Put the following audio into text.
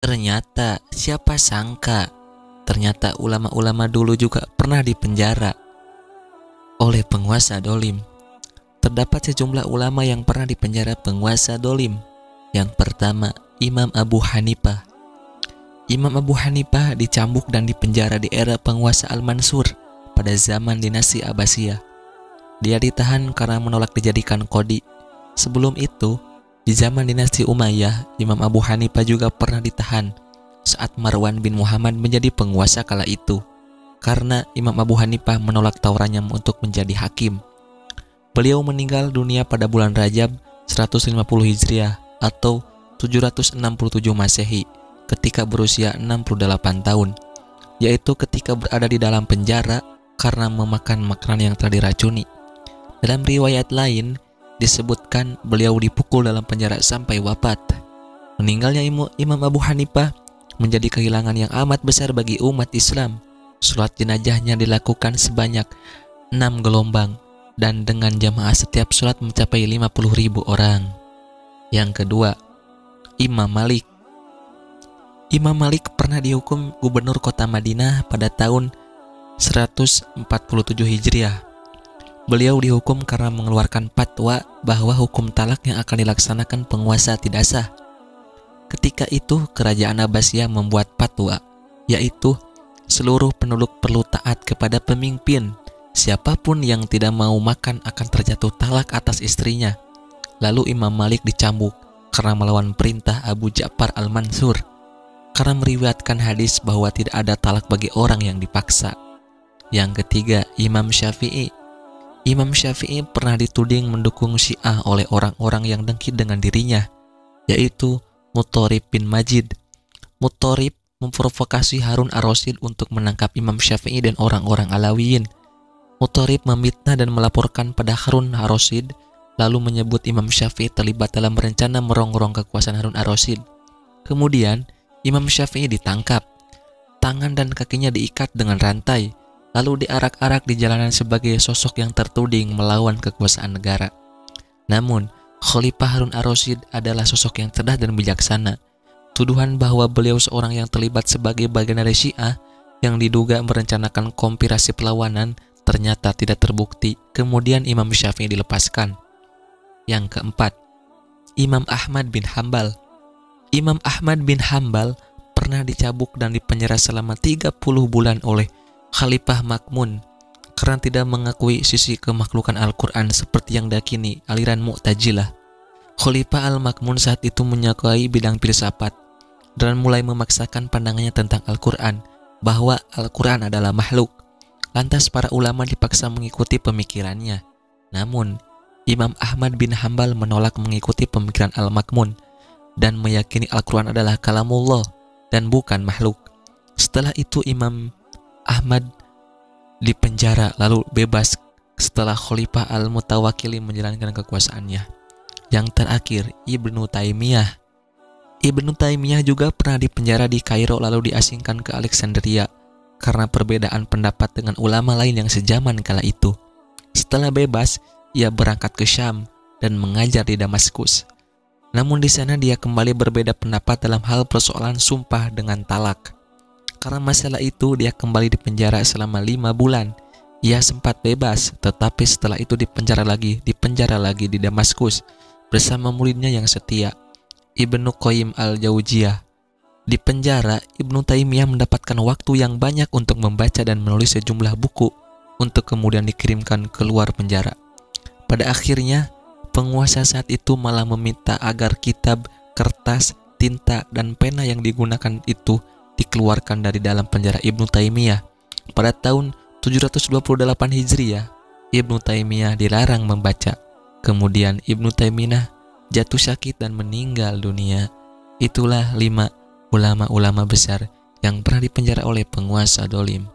Ternyata siapa sangka, ternyata ulama-ulama dulu juga pernah dipenjara oleh penguasa dolim. Terdapat sejumlah ulama yang pernah dipenjara penguasa dolim. Yang pertama, Imam Abu Hanifah. Imam Abu Hanifah dicambuk dan dipenjara di era penguasa Al-Mansur pada zaman dinasti Abbasiyah. Dia ditahan karena menolak dijadikan qadhi. Sebelum itu, di zaman dinasti Umayyah, Imam Abu Hanifah juga pernah ditahan saat Marwan bin Muhammad menjadi penguasa kala itu, karena Imam Abu Hanifah menolak tawarannya untuk menjadi hakim. Beliau meninggal dunia pada bulan Rajab 150 Hijriah atau 767 Masehi ketika berusia 68 tahun, yaitu ketika berada di dalam penjara karena memakan makanan yang telah diracuni. Dalam riwayat lain disebutkan beliau dipukul dalam penjara sampai wafat. Meninggalnya Imam Abu Hanifah menjadi kehilangan yang amat besar bagi umat Islam. Sholat jenazahnya dilakukan sebanyak 6 gelombang dan dengan jamaah setiap sholat mencapai 50.000 orang. Yang kedua, Imam Malik. Imam Malik pernah dihukum gubernur kota Madinah pada tahun 147 Hijriah. Beliau dihukum karena mengeluarkan fatwa bahwa hukum talak yang akan dilaksanakan penguasa tidak sah. Ketika itu kerajaan Abbasiyah membuat fatwa, yaitu seluruh penduduk perlu taat kepada pemimpin. Siapapun yang tidak mau makan akan terjatuh talak atas istrinya. Lalu Imam Malik dicambuk karena melawan perintah Abu Ja'far Al-Mansur, karena meriwayatkan hadis bahwa tidak ada talak bagi orang yang dipaksa. Yang ketiga, Imam Syafi'i. Imam Syafi'i pernah dituding mendukung Syiah oleh orang-orang yang dengki dengan dirinya, yaitu Mutharib bin Majid. Mutharib memprovokasi Harun ar-Rasyid untuk menangkap Imam Syafi'i dan orang-orang Alawiyin. Mutharib memfitnah dan melaporkan pada Harun ar-Rasyid, lalu menyebut Imam Syafi'i terlibat dalam rencana merongrong kekuasaan Harun ar-Rasyid. Kemudian Imam Syafi'i ditangkap, tangan dan kakinya diikat dengan rantai, lalu diarak-arak di jalanan sebagai sosok yang tertuding melawan kekuasaan negara. Namun, Khalifah Harun ar-Rasyid adalah sosok yang cerdas dan bijaksana. Tuduhan bahwa beliau seorang yang terlibat sebagai bagian dari Syiah yang diduga merencanakan konspirasi perlawanan ternyata tidak terbukti. Kemudian Imam Syafi'i dilepaskan. Yang keempat, Imam Ahmad bin Hambal. Imam Ahmad bin Hambal pernah dicambuk dan dipenjara selama 30 bulan oleh Khalifah Ma'mun karena tidak mengakui sisi kemakhlukan Al-Quran seperti yang diyakini aliran Mu'tazilah. Khalifah Al-Ma'mun saat itu menyukai bidang filsafat dan mulai memaksakan pandangannya tentang Al-Quran, bahwa Al-Quran adalah makhluk. Lantas para ulama dipaksa mengikuti pemikirannya. Namun, Imam Ahmad bin Hambal menolak mengikuti pemikiran Al-Ma'mun dan meyakini Al-Quran adalah kalamullah dan bukan makhluk. Setelah itu Imam Ahmad dipenjara lalu bebas setelah Khalifah Al-Mutawakkil menjalankan kekuasaannya. Yang terakhir, Ibnu Taimiyah. Ibnu Taimiyah juga pernah dipenjara di Kairo lalu diasingkan ke Alexandria karena perbedaan pendapat dengan ulama lain yang sejaman kala itu. Setelah bebas, ia berangkat ke Syam dan mengajar di Damaskus. Namun di sana dia kembali berbeda pendapat dalam hal persoalan sumpah dengan talak. Karena masalah itu dia kembali dipenjara selama 5 bulan. Ia sempat bebas, tetapi setelah itu dipenjara lagi di Damaskus bersama muridnya yang setia, Ibnu Qayyim al-Jauziyah. Di penjara, Ibnu Taimiyah mendapatkan waktu yang banyak untuk membaca dan menulis sejumlah buku untuk kemudian dikirimkan keluar penjara. Pada akhirnya, penguasa saat itu malah meminta agar kitab, kertas, tinta, dan pena yang digunakan itu dikeluarkan dari dalam penjara Ibnu Taimiyah. Pada tahun 728 Hijriah, Ibnu Taimiyah dilarang membaca. Kemudian Ibnu Taimiyah jatuh sakit dan meninggal dunia. Itulah 5 ulama-ulama besar yang pernah dipenjara oleh penguasa dolim.